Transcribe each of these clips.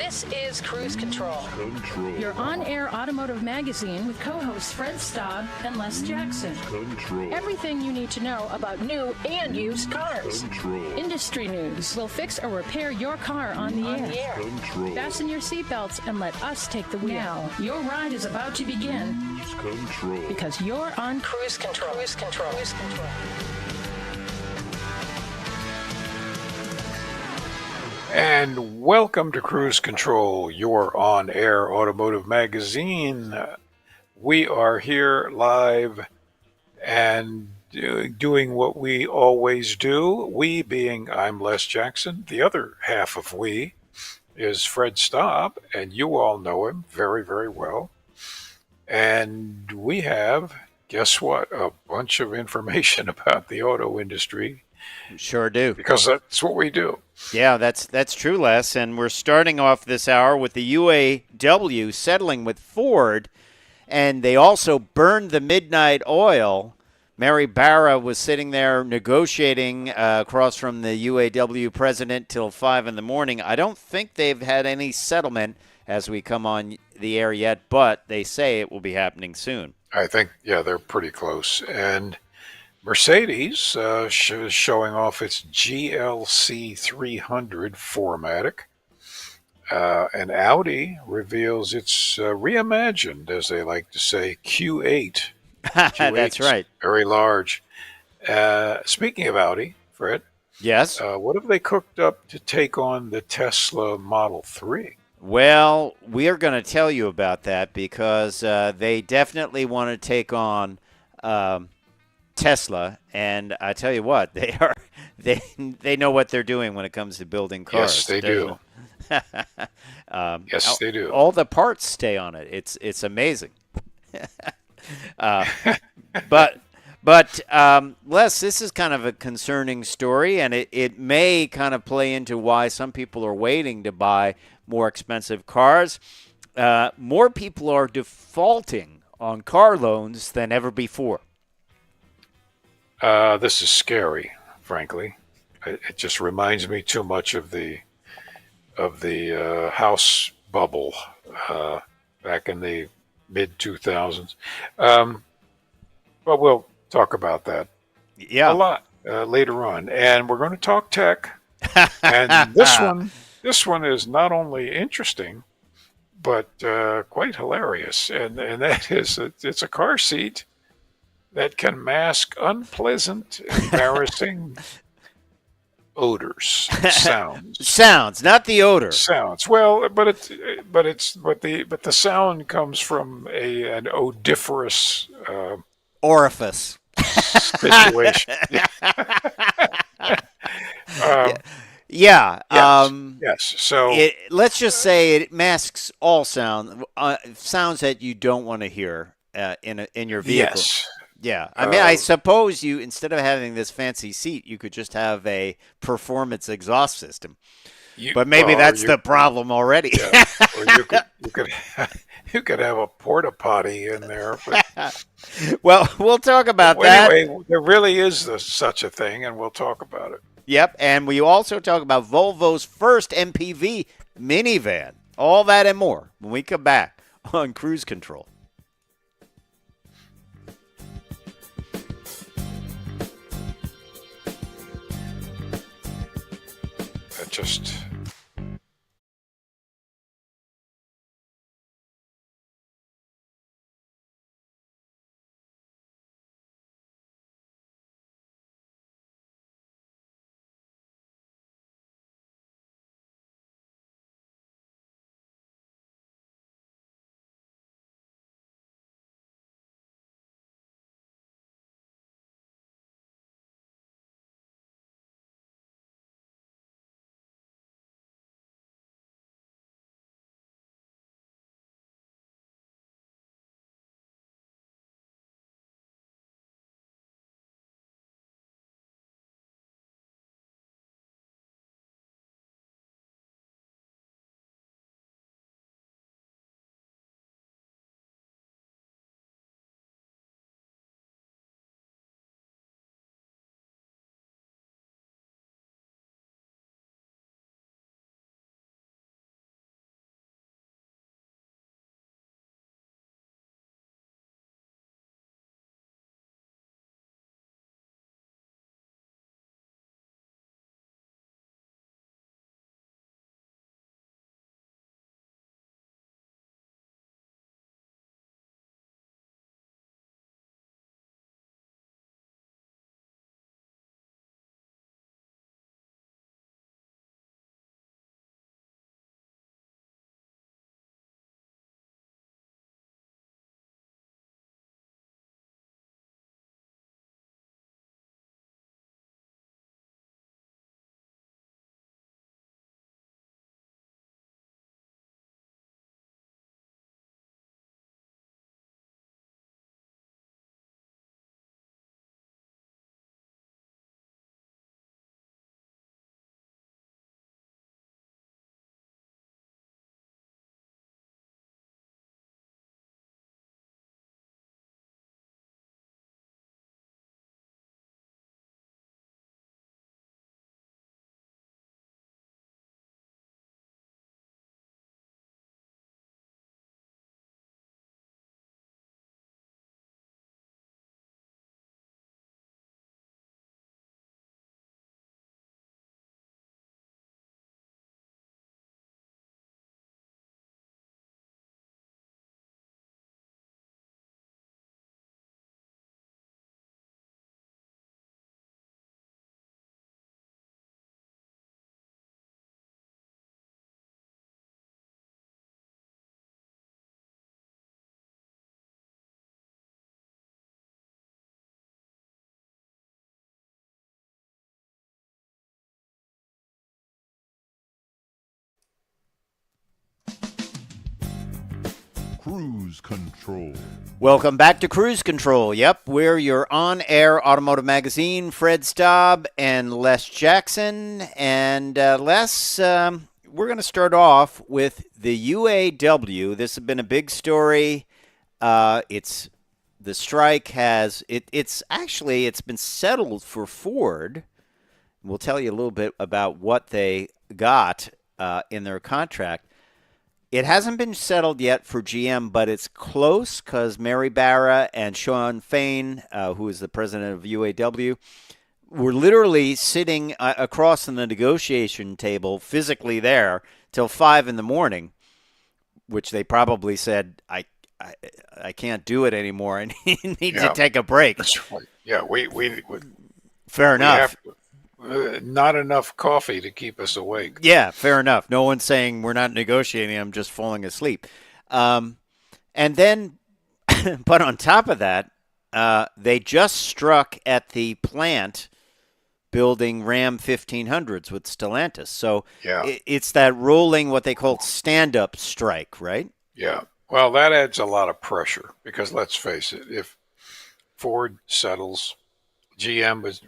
This is Cruise Control. Your on-air automotive magazine with co-hosts Fred Staub and Les Jackson. Everything you need to know about new and used cars. Industry news. We'll fix or repair your car on the air. Fasten your seatbelts and let us take the wheel. Now, your ride is about to begin. Because you're on Cruise Control. Cruise Control. Cruise Control. And welcome to Cruise Control, your on-air automotive magazine. We are here live and doing what we always do. We being I'm Les Jackson. The other half of we is Fred Staub, and you all know him very, very well. And we have, guess what, a bunch of information about the auto industry. Sure do. Because that's what we do. Yeah, that's true, Les. And we're starting off this hour with the UAW settling with Ford, and they also burned the midnight oil. Mary Barra was sitting there negotiating across from the UAW president till 5 in the morning. I don't think they've had any settlement as we come on the air yet, but they say it will be happening soon. I think, yeah, they're pretty close. And Mercedes showing off its GLC 300 4MATIC. And Audi reveals its reimagined, as they like to say, Q8. That's right. Very large. Speaking of Audi, Fred. Yes? What have they cooked up to take on the Tesla Model 3? Well, we are going to tell you about that because they definitely want to take on Tesla, and I tell you what, they know what they're doing when it comes to building cars. Yes, they do. Yes, they do. All the parts stay on it. It's amazing. But Les, this is kind of a concerning story, and it may kind of play into why some people are waiting to buy more expensive cars. More people are defaulting on car loans than ever before. This is scary, frankly. It just reminds me too much of the house bubble back in the mid 2000s. But we'll talk about that a lot later on, and we're going to talk tech. And this one is not only interesting, but quite hilarious, and that is it's a car seat that can mask unpleasant, embarrassing odors, sounds, not the odor. Sounds. Well, but the sound comes from an odoriferous orifice situation. Yeah. Yes. So let's just say it masks all sounds that you don't want to hear in your vehicle. Yes. Yeah, I mean, I suppose you, instead of having this fancy seat, you could just have a performance exhaust system. But maybe that's the problem already. Yeah. Or you could have a porta potty in there. But, well, we'll talk about that. Anyway, there really is such a thing, and we'll talk about it. Yep, and we also talk about Volvo's first MPV minivan. All that and more when we come back on Cruise Control. Just Cruise Control. Welcome back to Cruise Control. Yep, we're your on-air automotive magazine. Fred Staub and Les Jackson. And Les, we're going to start off with the UAW. This has been a big story. The strike has it's been settled for Ford. We'll tell you a little bit about what they got in their contract. It hasn't been settled yet for GM, but it's close because Mary Barra and Sean Fain, who is the president of UAW, were literally sitting across from the negotiation table, physically there, till 5 a.m, which they probably said, I can't do it anymore. I need to take a break. That's right. Yeah, we Fair enough. Not enough coffee to keep us awake. Yeah, fair enough. No one's saying we're not negotiating. I'm just falling asleep. And then, but on top of that, they just struck at the plant building Ram 1500s with Stellantis. So it's that rolling, what they call stand-up strike, right? Yeah. Well, that adds a lot of pressure because let's face it, if Ford settles, GM is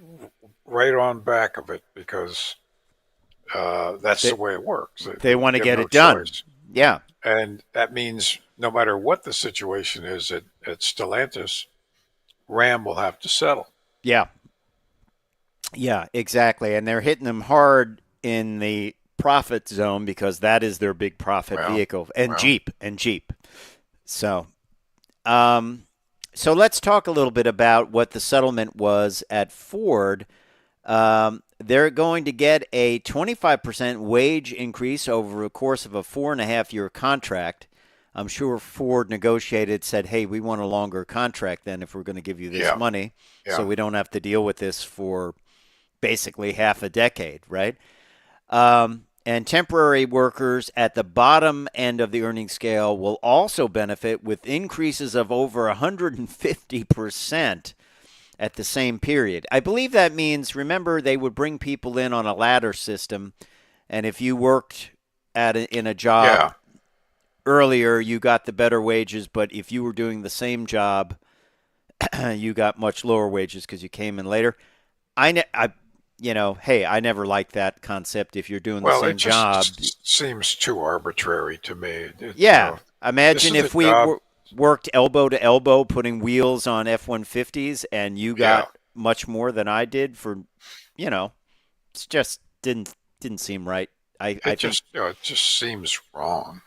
right on back of it because that's the way it works. They want to get it done. Choice. Yeah. And that means no matter what the situation is at Stellantis, Ram will have to settle. Yeah. Yeah, exactly. And they're hitting them hard in the profit zone because that is their big profit vehicle. And Jeep. So, so let's talk a little bit about what the settlement was at Ford. They're going to get a 25% wage increase over the course of a 4.5-year contract. I'm sure Ford negotiated, said, hey, we want a longer contract then if we're going to give you this money, so we don't have to deal with this for basically half a decade, right? And temporary workers at the bottom end of the earnings scale will also benefit with increases of over 150% at the same period. I believe that means, remember, they would bring people in on a ladder system, and if you worked in a job earlier, you got the better wages, but if you were doing the same job, you got much lower wages because you came in later. I never liked that concept. If you're doing the same job, it seems too arbitrary to me. Imagine if we worked elbow to elbow, putting wheels on F-150s, and you got much more than I did for, it just didn't seem right. It just seems wrong.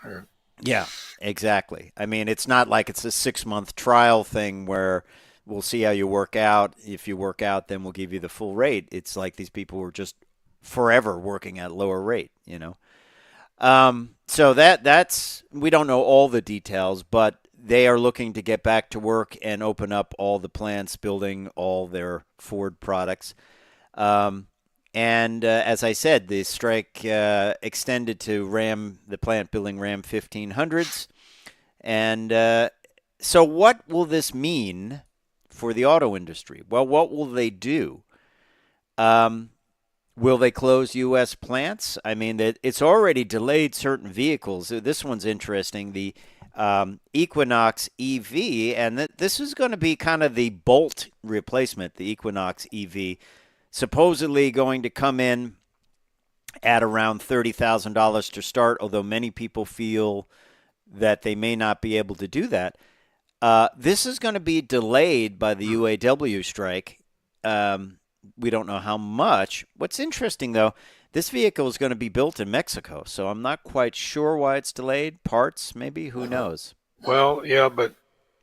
Yeah, exactly. I mean, it's not like it's a 6-month trial thing where we'll see how you work out. If you work out, then we'll give you the full rate. It's like these people were just forever working at lower rate, So that's we don't know all the details, but they are looking to get back to work and open up all the plants building all their Ford products. And as I said, the strike extended to the plant building Ram 1500s. And so what will this mean for the auto industry? Well, what will they do? Will they close U.S. plants? I mean, it's already delayed certain vehicles. This one's interesting, the Equinox EV, and this is going to be kind of the Bolt replacement, the Equinox EV, supposedly going to come in at around $30,000 to start, although many people feel that they may not be able to do that. This is going to be delayed by the UAW strike. We don't know how much. What's interesting, though, this vehicle is going to be built in Mexico, so I'm not quite sure why it's delayed. Parts, maybe? Who knows? Well, yeah, but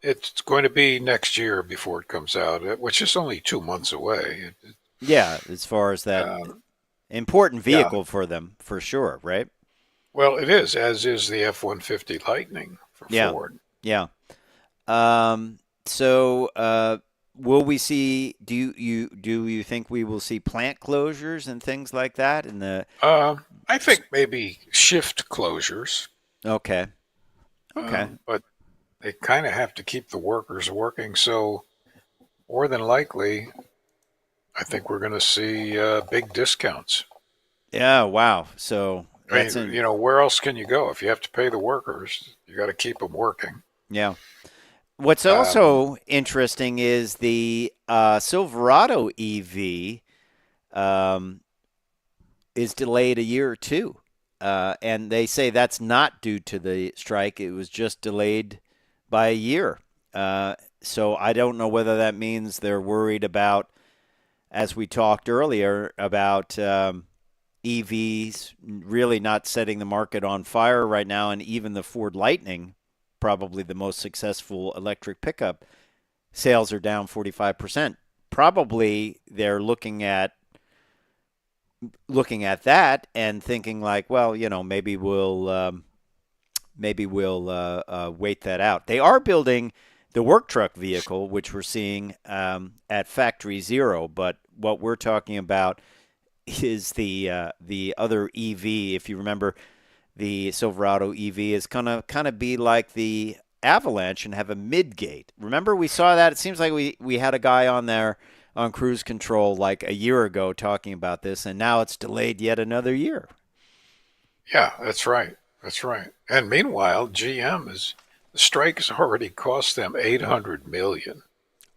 it's going to be next year before it comes out, which is only 2 months away. Yeah, as far as that important vehicle for them, for sure, right? Well, it is, as is the F-150 Lightning for Ford. Yeah. So will we see? Do you think we will see plant closures and things like that in the? I think maybe shift closures. Okay. But they kind of have to keep the workers working, so more than likely, I think we're going to see big discounts. Yeah. Wow. So where else can you go if you have to pay the workers? You got to keep them working. Yeah. What's Um, also interesting is the Silverado EV um, is delayed a year or two. And they say that's not due to the strike. It was just delayed by a year. So I don't know whether that means they're worried about, as we talked earlier, about EVs really not setting the market on fire right now, and even the Ford Lightning, probably the most successful electric pickup, sales are down 45%. Probably they're looking at that and thinking like, well, maybe we'll wait that out. They are building the work truck vehicle, which we're seeing at Factory Zero, but what we're talking about is the other EV. If you remember, the Silverado EV is gonna kind of be like the Avalanche and have a mid gate. Remember, we saw that. It seems like we had a guy on there on Cruise Control like a year ago talking about this, and now it's delayed yet another year. yeah, that's right. That's right. And meanwhile, the strike has already cost them 800 million,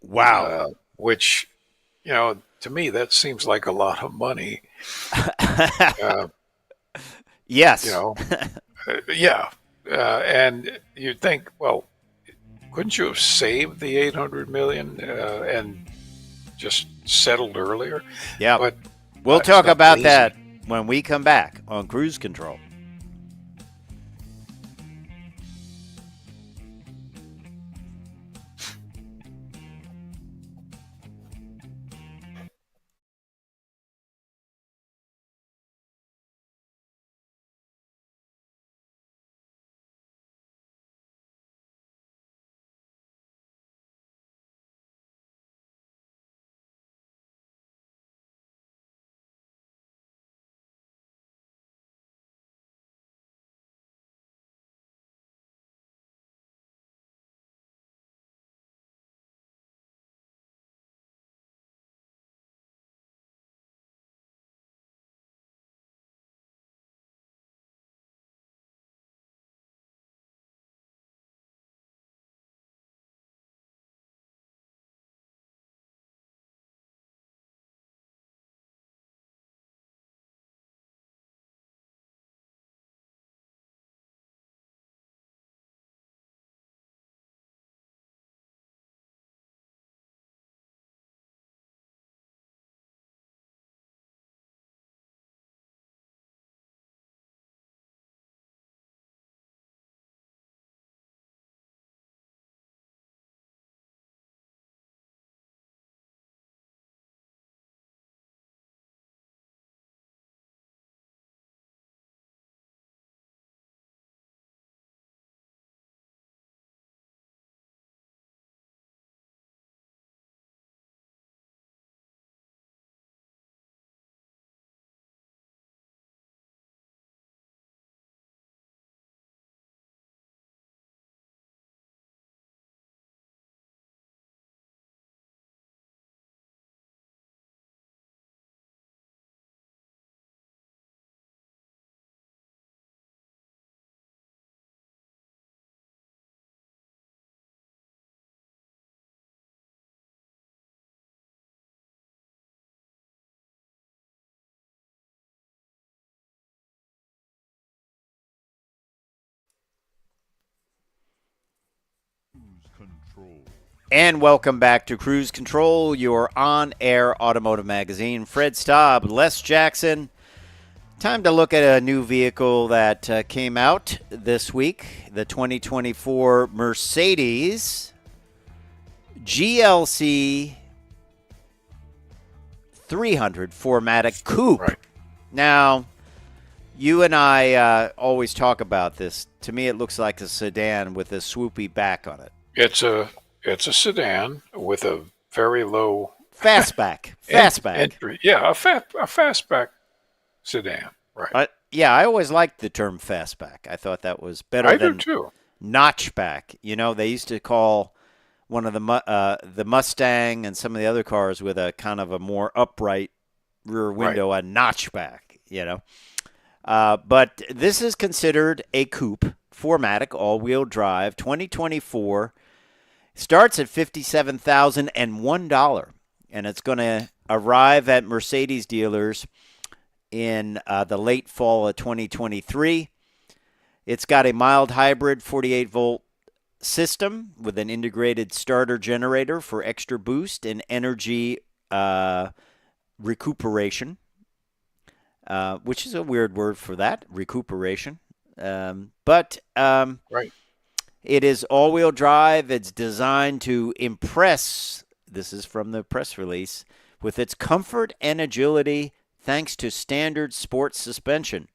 Wow. which, to me that seems like a lot of money. Uh, you Yes. know, yeah. And you'd think, well, couldn't you have saved the 800 million and just settled earlier? Yeah. But We'll it's talk not about easy. that when we come back on Cruise Control. And welcome back to Cruise Control, your on-air automotive magazine. Fred Staub, Les Jackson. Time to look at a new vehicle that came out this week, the 2024 Mercedes GLC 300 4MATIC Coupe. Right. Now, you and I always talk about this. To me, it looks like a sedan with a swoopy back on it. It's a sedan with a very low Fastback. entry. Yeah, a fastback sedan. Right. Yeah, I always liked the term fastback. I thought that was better I do than too. notchback. You know, they used to call one of the Mustang and some of the other cars with a kind of a more upright rear window a notchback. You know, but this is considered a coupe 4MATIC all-wheel drive, 2024. Starts at $57,001, and it's going to arrive at Mercedes dealers in the late fall of 2023. It's got a mild hybrid 48-volt system with an integrated starter generator for extra boost and energy recuperation, which is a weird word for that, recuperation. But Right. it is all-wheel drive. It's designed to impress, this is from the press release, with its comfort and agility thanks to standard sports suspension.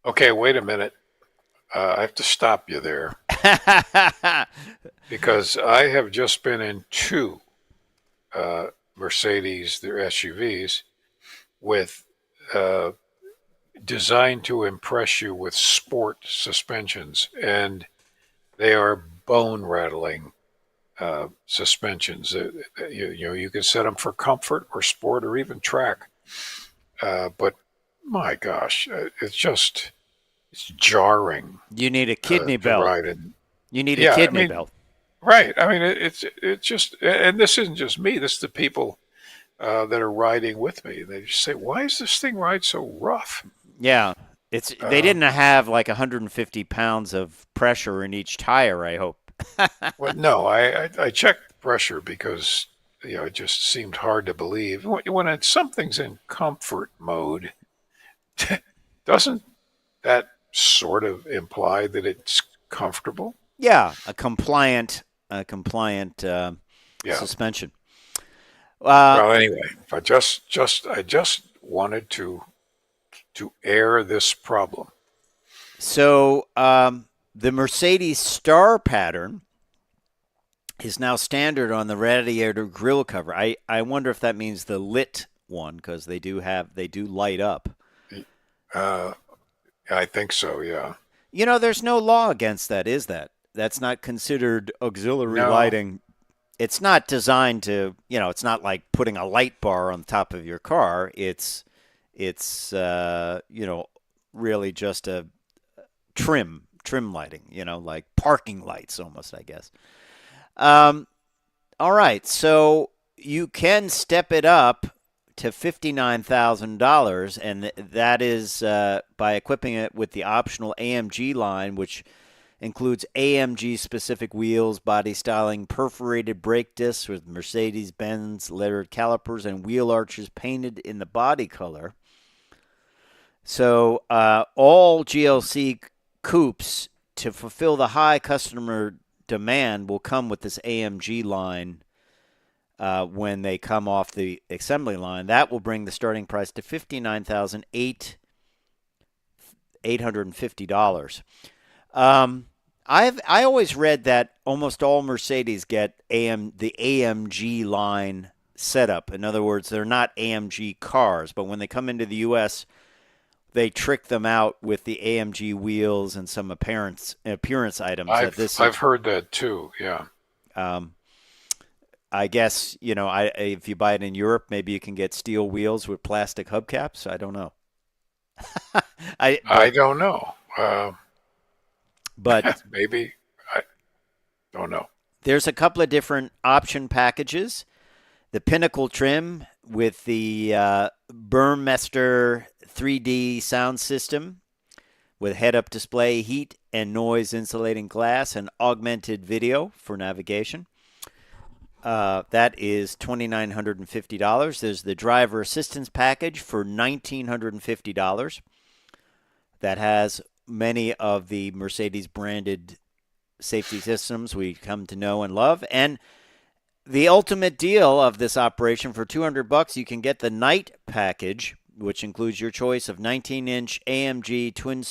Okay, wait a minute. I have to stop you there because I have just been in two Mercedes, their SUVs, with designed to impress you with sport suspensions, and they are bone-rattling suspensions. You can set them for comfort or sport or even track. But my gosh, it's jarring. You need a kidney To belt. ride in. You need Yeah, a I kidney mean, belt. Right. I mean, it's just, and this isn't just me. This is the people that are riding with me. They just say, "Why is this thing ride so rough?" Yeah. They didn't have like 150 pounds of pressure in each tire, I hope. Well, no, I checked pressure because it just seemed hard to believe when something's in comfort mode. Doesn't that sort of imply that it's comfortable? Yeah, a compliant Yeah. suspension. Well, anyway, I just wanted to air this problem. So the Mercedes star pattern is now standard on the radiator grille cover. I wonder if that means the lit one, because they do light up. I think so. Yeah. There's no law against that, is that? That's not considered auxiliary No. lighting. It's not designed to, it's not like putting a light bar on top of your car. It's really just a trim lighting, like parking lights almost, I guess. All right, so you can step it up to $59,000, and that is by equipping it with the optional AMG line, which includes AMG-specific wheels, body styling, perforated brake discs with Mercedes-Benz lettered calipers, and wheel arches painted in the body color. So all GLC coupes, to fulfill the high customer demand, will come with this AMG line when they come off the assembly line. That will bring the starting price to $59,850. I always read that almost all Mercedes get the AMG line setup. In other words, they're not AMG cars, but when they come into the U.S., they trick them out with the AMG wheels and some appearance items. I've heard that too. Yeah. I guess if you buy it in Europe, maybe you can get steel wheels with plastic hubcaps. I don't know. I don't know. But maybe. I don't know. There's a couple of different option packages. The Pinnacle trim with the Burmester 3D sound system with head-up display, heat and noise insulating glass, and augmented video for navigation. That is $2,950. There's the driver assistance package for $1,950. That has many of the Mercedes-branded safety systems we come to know and love. And the ultimate deal of this operation, for $200, you can get the night package, which includes your choice of 19-inch AMG twin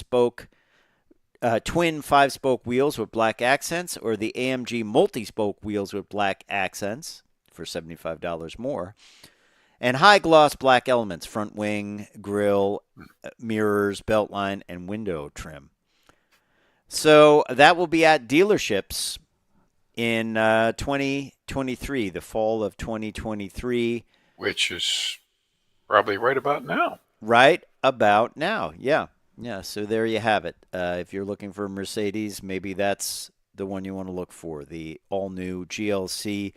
5-spoke wheels with black accents, or the AMG multi-spoke wheels with black accents for $75 more, and high-gloss black elements, front wing, grille, mirrors, beltline, and window trim. So that will be at dealerships in 2023, the fall of 2023. Which is probably right about now. Right about now, yeah. Yeah, so there you have it. If you're looking for a Mercedes, maybe that's the one you want to look for. The all-new GLC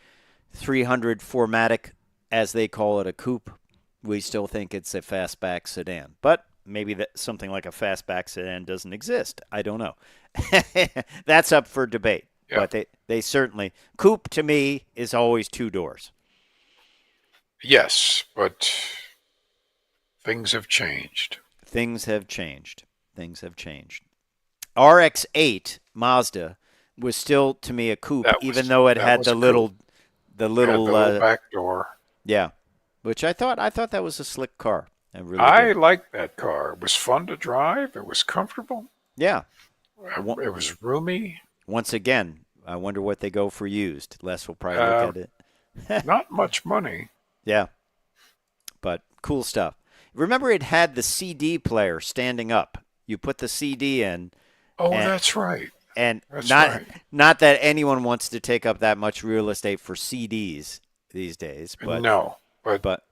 300 4MATIC, as they call it, a coupe. We still think it's a fastback sedan, but maybe that something like a fastback sedan doesn't exist. I don't know. That's up for debate. Yeah. But they certainly coupe to me is always two doors. Yes, but things have changed. Things have changed. Things have changed. RX-8 Mazda was still to me a coupe, even though it had the little, Had the little back door. yeah, which I thought that was a slick car. I really I did. liked that car. It was fun to drive. It was comfortable. Yeah. It was roomy. Once again, I wonder what they go for used. Les will probably look at it. Not much money. Yeah, but cool stuff. Remember, it had the CD player standing up. You put the CD in. Oh, that's right. And That's not that anyone wants to take up that much real estate for CDs these days, but no, but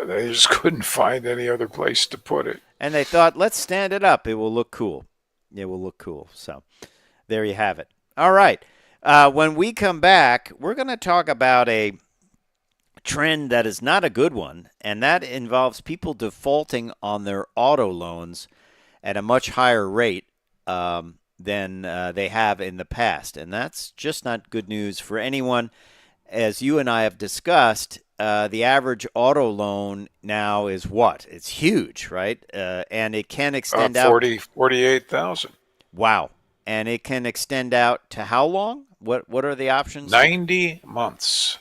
they just couldn't find any other place to put it. And they thought, let's stand it up. It will look cool. It will look cool. So there you have it. All right. When we come back, we're going to talk about a trend that is not a good one, and that involves people defaulting on their auto loans at a much higher rate than they have in the past. And that's just not good news for anyone. As you and I have discussed, the average auto loan now is what? It's huge, right? And it can extend out 48,000. Wow. And it can extend out to how long? What are the options? 90 months.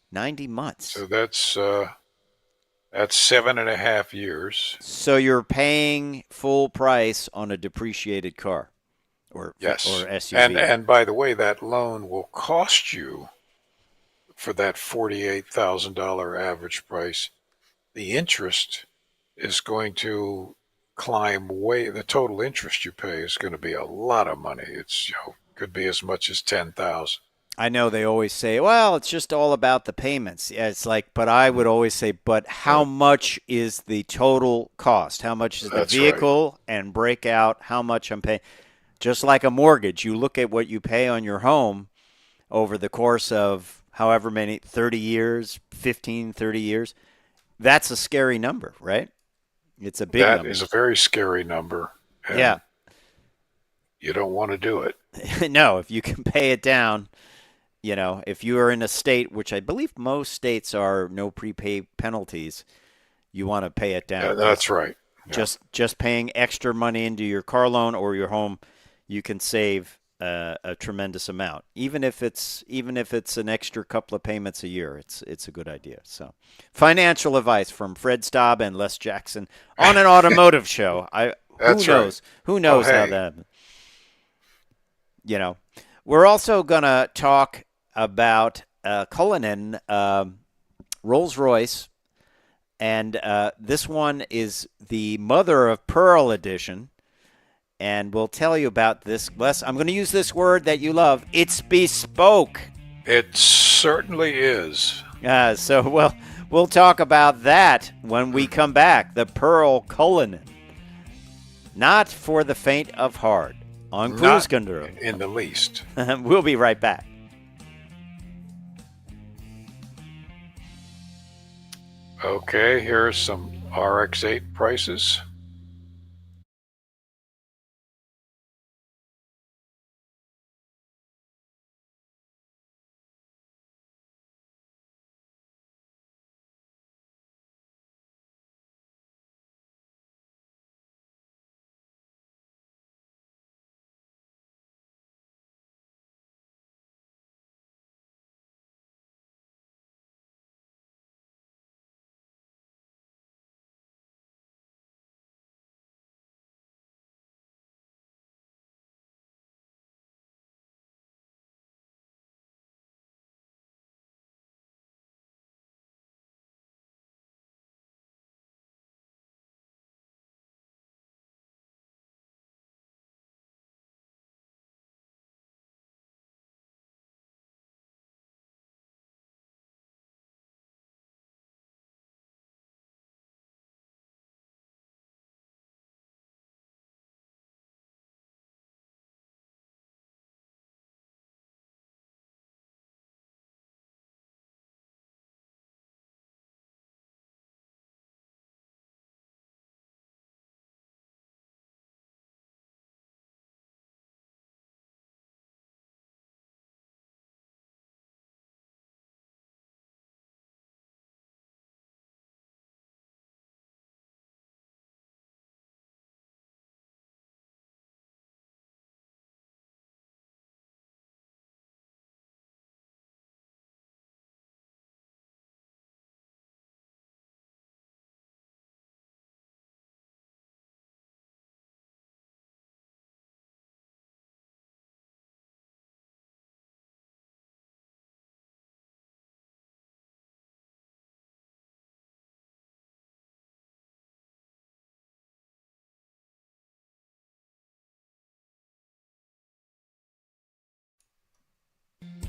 90 months. So that's 7.5 years. So you're paying full price on a depreciated car, or SUV. And by the way, that loan will cost you, for that $48,000 average price, the interest is going to climb way. The total interest you pay is going to be a lot of money. It's could be as much as 10,000. I know they always say, well, it's just all about the payments. Yeah, it's like, but I would always say, but how much is the total cost? How much is the vehicle and breakout? How much I'm paying? Just like a mortgage, you look at what you pay on your home over the course of however many, 30 years, 15, 30 years. That's a scary number, right? It's a big number. That is a very scary number. Yeah. You don't want to do it. No, if you can pay it down, if you are in a state, which I believe most states are no prepay penalties, you want to pay it down. Yeah, that's right. Yeah. Just paying extra money into your car loan or your home, you can save a tremendous amount. Even if it's an extra couple of payments a year, it's a good idea. So, financial advice from Fred Staub and Les Jackson on an automotive show. Who knows how that? We're also gonna talk about Cullinan, Rolls-Royce, and this one is the mother of pearl edition. And we'll tell you about this. Les, I'm going to use this word that you love. It's bespoke. It certainly is. So we'll talk about that when we come back. The Pearl Cullinan. Not for the faint of heart. On Cruise Control. In the least. We'll be right back. Okay, here are some RX-8 prices.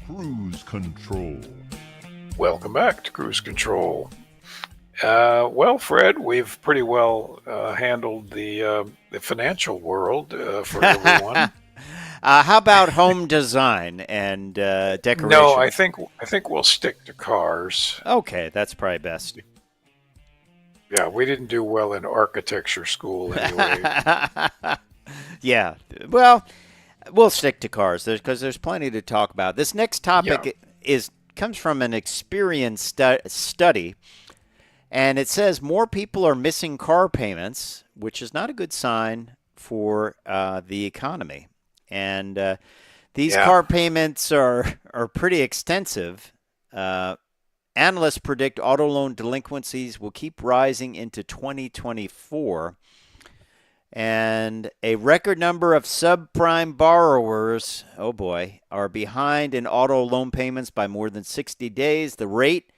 Cruise Control. Welcome back to Cruise Control. Well, Fred, we've pretty well handled the financial world for everyone. How about home design and decoration? No, I think we'll stick to cars. Okay, that's probably best. Yeah, we didn't do well in architecture school anyway. Yeah, well, we'll stick to cars because there's plenty to talk about. This next topic comes from an Experian study, and it says more people are missing car payments, which is not a good sign for the economy. And these car payments are pretty extensive. Analysts predict auto loan delinquencies will keep rising into 2024. And a record number of subprime borrowers, oh boy, are behind in auto loan payments by more than 60 days. The rate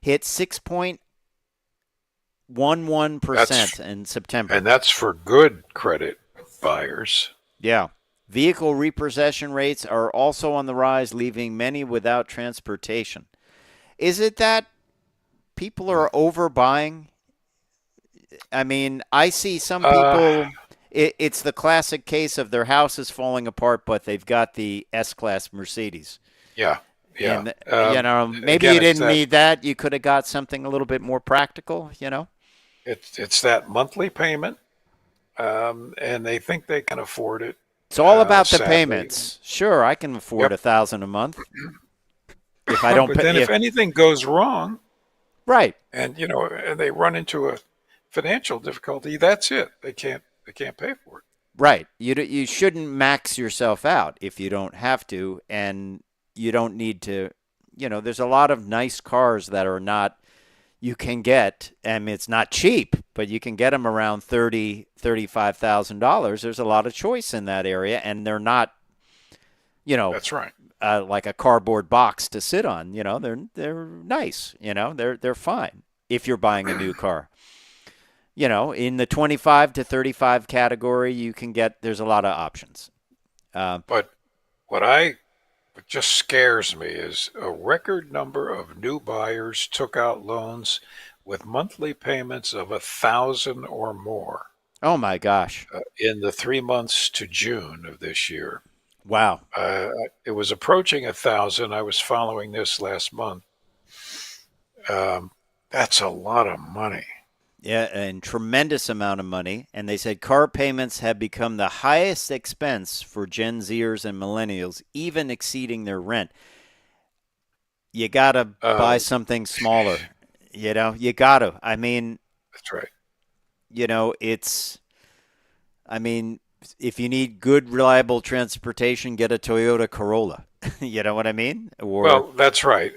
hit 6.11% in September. And that's for good credit buyers. Yeah. Vehicle repossession rates are also on the rise, leaving many without transportation. Is it that people are overbuying? I mean, I see some people, it's the classic case of their house is falling apart, but they've got the S-Class Mercedes. Yeah, yeah. And, maybe you didn't need that. You could have got something a little bit more practical, It's that monthly payment, and they think they can afford it. It's all about the sadly. Payments. Sure, I can afford $1,000 a month. If I don't but then if anything goes wrong, right, and they run into a financial difficulty, that's it. They can't pay for it. Right. You shouldn't max yourself out if you don't have to, and you don't need to. There's a lot of nice cars that are not. You can get, and it's not cheap, but you can get them around $35,000. There's a lot of choice in that area, and they're not. That's right. Like a cardboard box to sit on. They're nice. They're fine if you're buying a new car. In the 25 to 35 category, you can get. There's a lot of options. But what just scares me is a record number of new buyers took out loans with monthly payments of $1,000 or more. Oh my gosh! In the 3 months to June of this year. Wow. It was approaching 1,000. I was following this last month. That's a lot of money. Yeah, and tremendous amount of money. And they said car payments have become the highest expense for Gen Zers and millennials, even exceeding their rent. You got to buy something smaller. You got to. I mean, that's right. If you need good, reliable transportation, get a Toyota Corolla. You know what I mean? Well, that's right.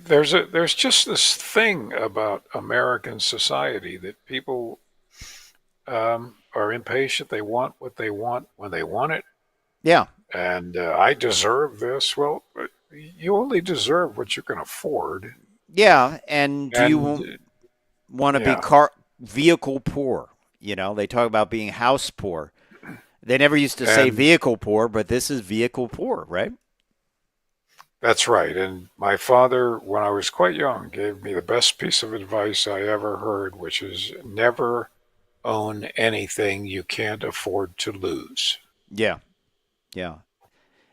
There's just this thing about American society that people are impatient. They want what they want when they want it. Yeah. And I deserve this. Well, you only deserve what you can afford. Yeah, and do you want to be vehicle poor? They talk about being house poor. They never used to say vehicle poor, but this is vehicle poor, right? That's right. And my father, when I was quite young, gave me the best piece of advice I ever heard, which is never own anything you can't afford to lose. Yeah. Yeah.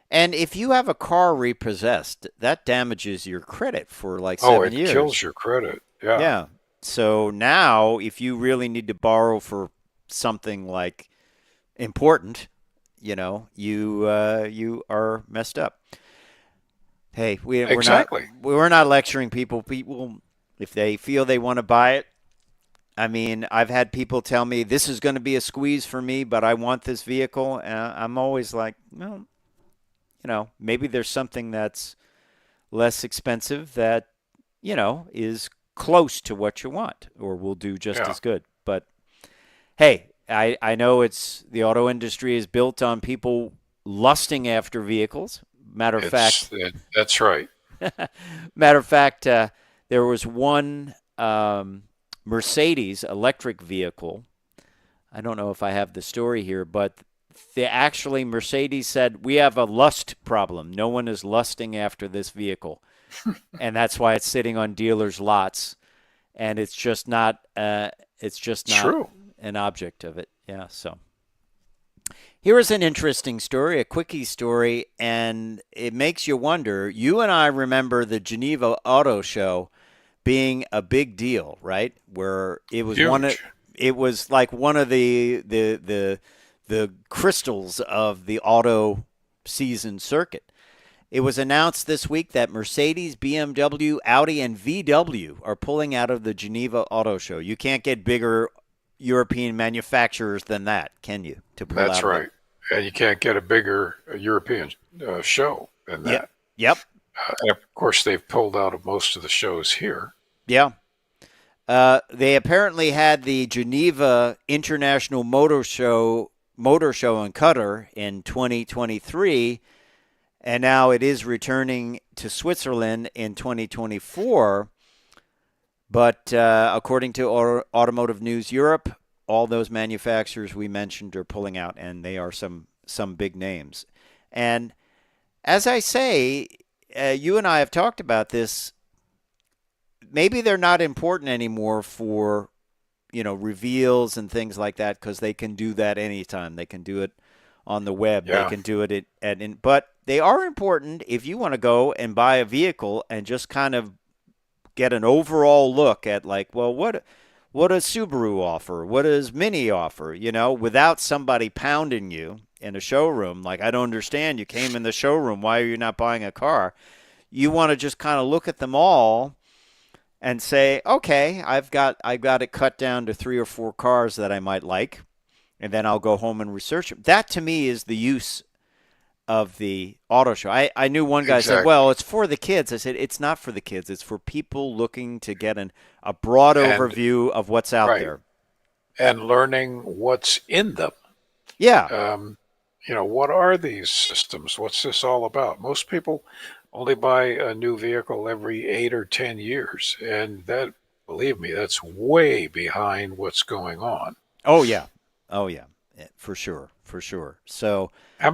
And if you have a car repossessed, that damages your credit for like 7 years. Oh, it kills your credit. Yeah. Yeah. So now, if you really need to borrow for something like important, you are messed up. Hey, we're not lecturing people. People, if they feel they want to buy it, I mean, I've had people tell me this is going to be a squeeze for me, but I want this vehicle, and I'm always like, well, maybe there's something that's less expensive that is close to what you want, or will do just as good. But hey, I know the auto industry is built on people lusting after vehicles. Matter of fact, that's right. Matter of fact, there was one Mercedes electric vehicle. I don't know if I have the story here, but Mercedes said, we have a lust problem. No one is lusting after this vehicle. And that's why it's sitting on dealers' lots. And it's just not True. an object of it. Yeah, so. Here is an interesting story, a quickie story, and it makes you wonder. You and I remember the Geneva Auto Show being a big deal, right? Where it was Huge. it was like one of the crystals of the auto season circuit. It was announced this week that Mercedes, BMW, Audi, and VW are pulling out of the Geneva Auto Show. You can't get bigger European manufacturers than that, can you? To pull That's out right. And you can't get a bigger European show than that. Yep. And of course, they've pulled out of most of the shows here. Yeah. They apparently had the Geneva International Motor Show in Qatar in 2023, and now it is returning to Switzerland in 2024. But according to Automotive News Europe, all those manufacturers we mentioned are pulling out, and they are some big names. And as I say, you and I have talked about this. Maybe they're not important anymore for, reveals and things like that, because they can do that anytime. They can do it on the web. Yeah. They can do it but they are important if you want to go and buy a vehicle and just kind of get an overall look at, like, well, what does Subaru offer? What does Mini offer? Without somebody pounding you in a showroom. Like, I don't understand. You came in the showroom. Why are you not buying a car? You want to just kind of look at them all and say, okay, I've got it cut down to 3 or 4 cars that I might like, and then I'll go home and research them. That, to me, is the use of the auto show. I knew one guy said, well, it's for the kids. I said, it's not for the kids. It's for people looking to get a broad overview of what's out there. And learning what's in them. Yeah. What are these systems? What's this all about? Most people only buy a new vehicle every 8 or 10 years. And that, believe me, that's way behind what's going on. Oh, yeah. For sure. So How